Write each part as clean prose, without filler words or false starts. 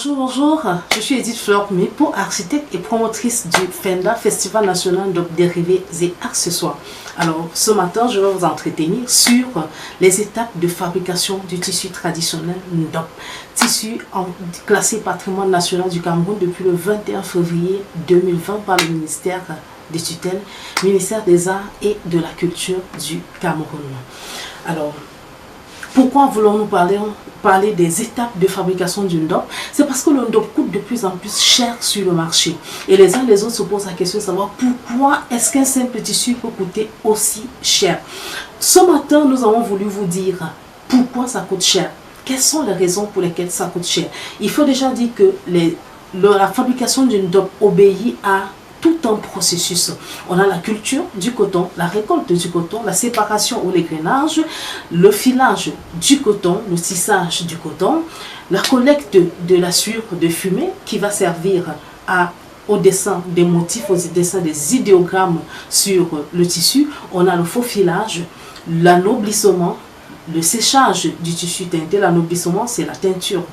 Bonjour, bonjour, je suis Edith Fleur Mipo, architecte et promotrice du FENDA, Festival National de Dérivés et Accessoires. Alors, ce matin, je vais vous entretenir sur les étapes de fabrication du tissu traditionnel Ndop. Tissu classé patrimoine national du Cameroun depuis le 21 février 2020 par le ministère des tutelles, ministère des Arts et de la Culture du Cameroun. Alors, pourquoi voulons-nous parler des étapes de fabrication du Ndop? C'est parce que le Ndop coûte de plus en plus cher sur le marché. Et les uns et les autres se posent la question de savoir pourquoi est-ce qu'un simple tissu peut coûter aussi cher. Ce matin, nous avons voulu vous dire pourquoi ça coûte cher. Quelles sont les raisons pour lesquelles ça coûte cher? Il faut déjà dire que la fabrication du Ndop obéit à tout un processus. On a la culture du coton, la récolte du coton, la séparation ou l'égrainage, le filage du coton, le tissage du coton, la collecte de la sucre de fumée qui va servir au dessin des motifs, au dessin des idéogrammes sur le tissu. On a le faux filage, l'anoblissement, le séchage du tissu teinté. L'anoblissement, c'est la teinture.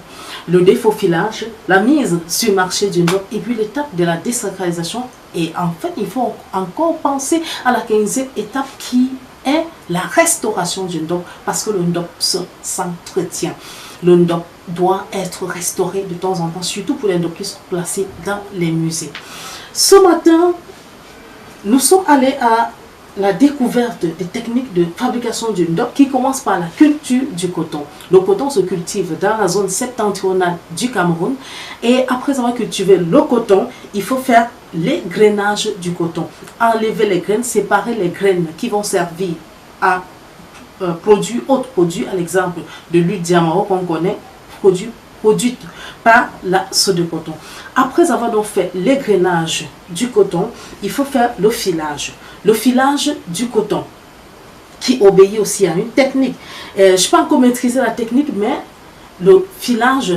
Le défaufilage, la mise sur marché du Ndop et puis l'étape de la désacralisation. Et en fait, il faut encore penser à la 15e étape qui est la restauration du Ndop parce que le Ndop s'entretient. Le Ndop doit être restauré de temps en temps, surtout pour les Ndop qui sont placés dans les musées. Ce matin, nous sommes allés à la découverte des techniques de fabrication du Ndop qui commence par la culture du coton. Le coton se cultive dans la zone septentrionale du Cameroun et après avoir cultivé le coton, il faut faire l'égrainage du coton. Enlever les graines, séparer les graines qui vont servir à produire autres produits, à l'exemple de l'huile diamant qu'on connaît, produite par la soude de coton. Après avoir donc fait l'égrainage du coton, il faut faire le filage. Le filage du coton, qui obéit aussi à une technique. Je ne peux pas encore maîtriser la technique, mais le filage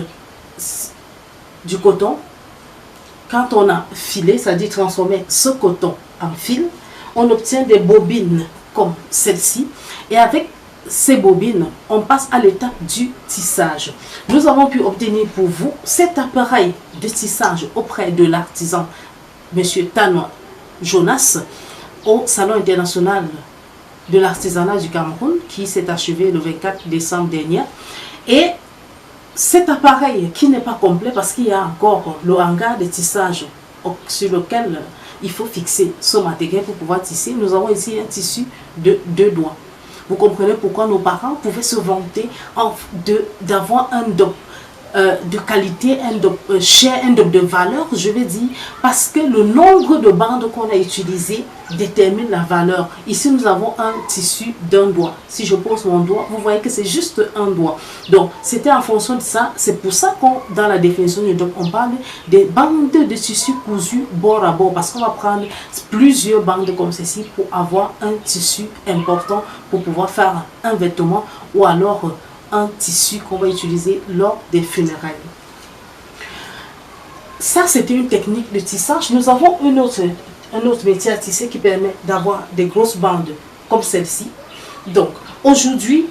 du coton, quand on a filé, c'est-à-dire transformé ce coton en fil, on obtient des bobines comme celle-ci. Et avec ces bobines, on passe à l'étape du tissage. Nous avons pu obtenir pour vous cet appareil de tissage auprès de l'artisan M. Tanoa Jonas au Salon international de l'artisanat du Cameroun qui s'est achevé le 24 décembre dernier. Et cet appareil qui n'est pas complet parce qu'il y a encore le hangar de tissage sur lequel il faut fixer ce matériel pour pouvoir tisser. Nous avons ici un tissu de 2 doigts. Vous comprenez pourquoi nos parents pouvaient se vanter d'avoir un Ndop de qualité, un Ndop cher, un Ndop de valeur, je vais dire, parce que le nombre de bandes qu'on a utilisées détermine la valeur. Ici, nous avons un tissu d'un doigt. Si je pose mon doigt, vous voyez que c'est juste un doigt. Donc, c'était en fonction de ça. C'est pour ça qu'on, dans la définition du Ndop, on parle des bandes de tissu cousu bord à bord, parce qu'on va prendre plusieurs bandes comme ceci pour avoir un tissu important pour pouvoir faire un vêtement ou alors un tissu qu'on va utiliser lors des funérailles. Ça, c'était une technique de tissage. Nous avons un autre métier à tisser qui permet d'avoir des grosses bandes comme celle-ci. Donc, aujourd'hui,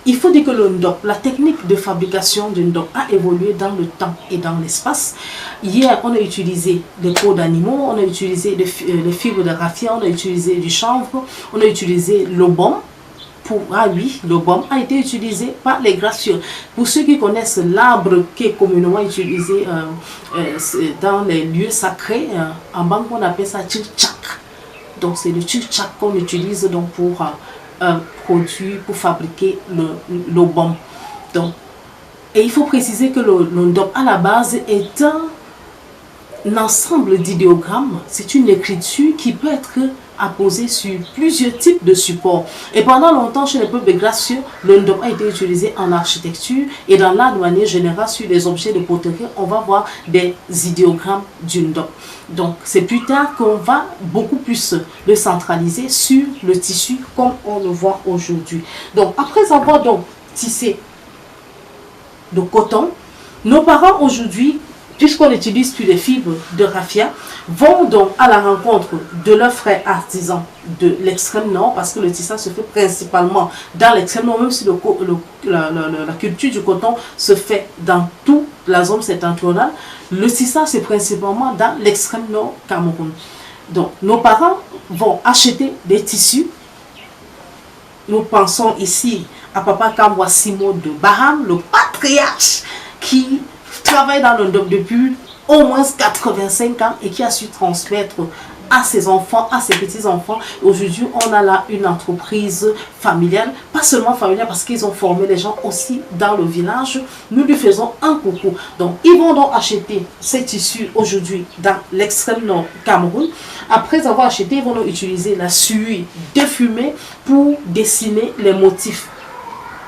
il faut dire que le Ndop, la technique de fabrication du Ndop a évolué dans le temps et dans l'espace. Hier, on a utilisé des peaux d'animaux, on a utilisé les fibres de raffia, on a utilisé du chanvre, on a utilisé le baume. Le baume a été utilisé par les gracieux. Pour ceux qui connaissent l'arbre qui est communément utilisé dans les lieux sacrés, en banque on appelle ça tchilchak. Donc c'est le tchilchak qu'on utilise donc pour produire, pour fabriquer le baume. Donc, et il faut préciser que le Ndop à la base est un ensemble d'idéogrammes. C'est une écriture qui peut être apposée sur plusieurs types de supports. Et pendant longtemps, chez les peuples gracieux, le Ndop a été utilisé en architecture et dans l'art de manière générale, sur les objets de poterie, on va voir des idéogrammes du Ndop. Donc, c'est plus tard qu'on va beaucoup plus le centraliser sur le tissu comme on le voit aujourd'hui. Donc, après avoir donc tissé de coton, nos parents aujourd'hui puisqu'on n'utilise plus les fibres de raffia, vont donc à la rencontre de leurs frères artisans de l'extrême nord, parce que le tissage se fait principalement dans l'extrême nord, même si la culture du coton se fait dans toute la zone septentrionale. Le tissage, c'est principalement dans l'extrême nord Cameroun. Donc, nos parents vont acheter des tissus. Nous pensons ici à Papa Kamwa Simo de Baham, le patriarche qui travaille dans le NDOP depuis au moins 85 ans et qui a su transmettre à ses enfants, à ses petits-enfants. Aujourd'hui, on a là une entreprise familiale, pas seulement familiale parce qu'ils ont formé les gens aussi dans le village. Nous lui faisons un coucou. Donc, ils vont donc acheter ces tissus aujourd'hui dans l'extrême nord Cameroun. Après avoir acheté, ils vont donc utiliser la suie de fumée pour dessiner les motifs.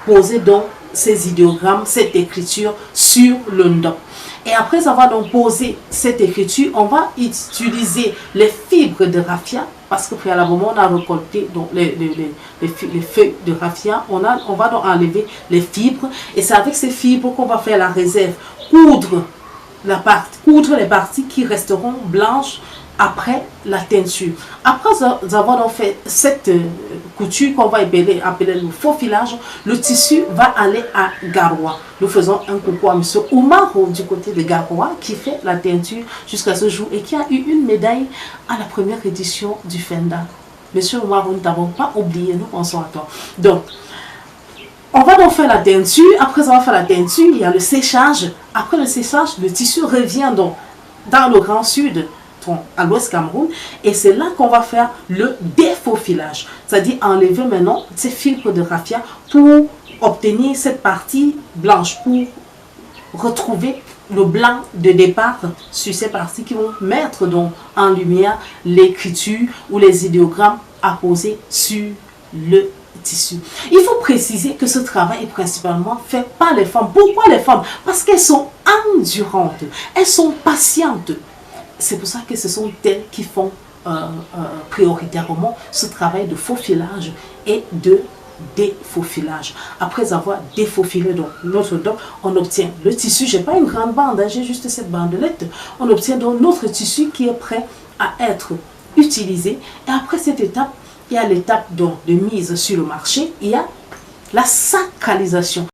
Poser donc ces idéogrammes, cette écriture sur le NDOP. Et après avoir donc posé cette écriture, on va utiliser les fibres de raffia, parce que préalablement on a récolté donc les feuilles de raffia, on va donc enlever les fibres, et c'est avec ces fibres qu'on va faire la réserve, coudre les parties qui resteront blanches après la teinture. Après avoir donc fait cette couture qu'on va appeler le faux filage, le tissu va aller à Garoua. Nous faisons un coucou à M. Oumaro du côté de Garoua qui fait la teinture jusqu'à ce jour et qui a eu une médaille à la première édition du FENDA. M. Oumaro, nous ne t'avons pas oublié, nous pensons à toi. Donc, on va donc faire la teinture. Après avoir fait la teinture, il y a le séchage. Après le séchage, le tissu revient donc dans le Grand Sud, à l'ouest Cameroun, et c'est là qu'on va faire le défaufilage, c'est-à-dire enlever maintenant ces fibres de raffia pour obtenir cette partie blanche, pour retrouver le blanc de départ sur ces parties qui vont mettre donc en lumière l'écriture ou les idéogrammes apposés sur le tissu. Il faut préciser que ce travail est principalement fait par les femmes. Pourquoi les femmes? Parce qu'elles sont endurantes, elles sont patientes. C'est pour ça que ce sont elles qui font prioritairement ce travail de faufilage et de défaufilage. Après avoir défaufilé donc notre DOP, on obtient le tissu. Je n'ai pas une grande bande, j'ai juste cette bandelette. On obtient donc notre tissu qui est prêt à être utilisé. Et après cette étape, il y a l'étape de mise sur le marché. Il y a la sacralisation.